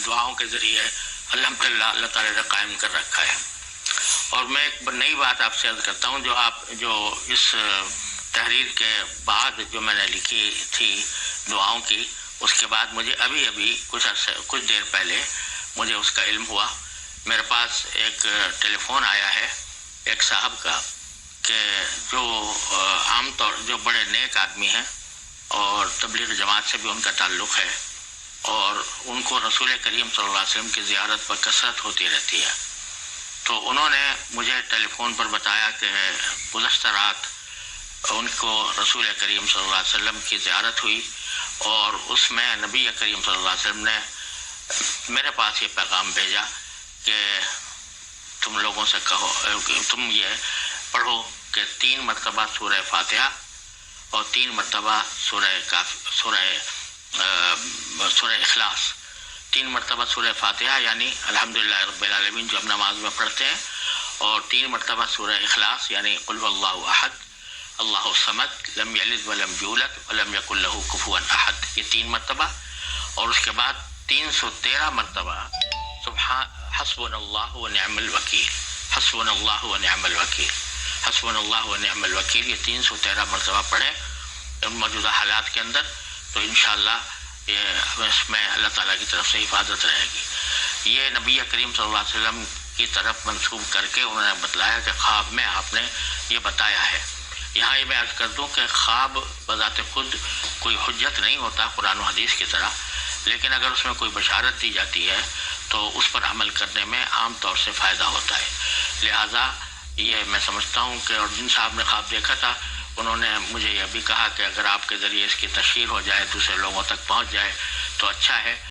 دعاؤں کے ذریعے الحمدللہ اللہ تعالیٰ نے قائم کر رکھا ہے۔ اور میں ایک نئی بات آپ سے عرض کرتا ہوں، جو اس تحریر کے بعد جو میں نے لکھی تھی دعاؤں کی، اس کے بعد مجھے ابھی کچھ دیر پہلے مجھے اس کا علم ہوا۔ میرے پاس ایک ٹیلی فون آیا ہے ایک صاحب کا کہ جو عام طور جو بڑے نیک آدمی ہیں اور تبلیغ جماعت سے بھی ان کا تعلق ہے، اور ان کو رسول کریم صلی اللہ علیہ وسلم کی زیارت پر کثرت ہوتی رہتی ہے، تو انہوں نے مجھے ٹیلی فون پر بتایا کہ گزشتہ رات ان کو رسول کریم صلی اللہ علیہ وسلم کی زیارت ہوئی، اور اس میں نبی کریم صلی اللہ علیہ وسلم نے میرے پاس یہ پیغام بھیجا کہ تم لوگوں سے کہو، تم یہ پڑھو کہ 3 مرتبہ سورہ فاتحہ اور 3 مرتبہ سورہ اخلاص، 3 مرتبہ سورہ فاتحہ یعنی الحمدللہ رب العالمین جو ہم نماز میں پڑھتے ہیں، اور 3 مرتبہ سورہ اخلاص یعنی قل هو اللہ احد اللہ الصمد لم یلد ولم یولد ولم یکن له کفوا احد، یہ 3 مرتبہ، اور اس کے بعد 313 مرتبہ سبحان حسبنا اللہ ونعم الوکیل، حسبنا اللہ ونعم الوکیل، حسبنا اللہ ونعم الوکیل، یہ 313 مرتبہ پڑھیں ان موجودہ حالات کے اندر، تو انشاءاللہ اس میں اللہ تعالیٰ کی طرف سے حفاظت رہے گی۔ یہ نبی کریم صلی اللہ علیہ وسلم کی طرف منسوب کر کے انہوں نے بتلایا کہ خواب میں آپ نے یہ بتایا ہے۔ یہاں یہ میں عرض کر دوں کہ خواب بذات خود کوئی حجت نہیں ہوتا قرآن و حدیث کی طرح، لیکن اگر اس میں کوئی بشارت دی جاتی ہے تو اس پر عمل کرنے میں عام طور سے فائدہ ہوتا ہے۔ لہٰذا یہ میں سمجھتا ہوں کہ، اور جن صاحب نے خواب دیکھا تھا انہوں نے مجھے یہ بھی کہا کہ اگر آپ کے ذریعے اس کی تشہیر ہو جائے، دوسرے لوگوں تک پہنچ جائے تو اچھا ہے۔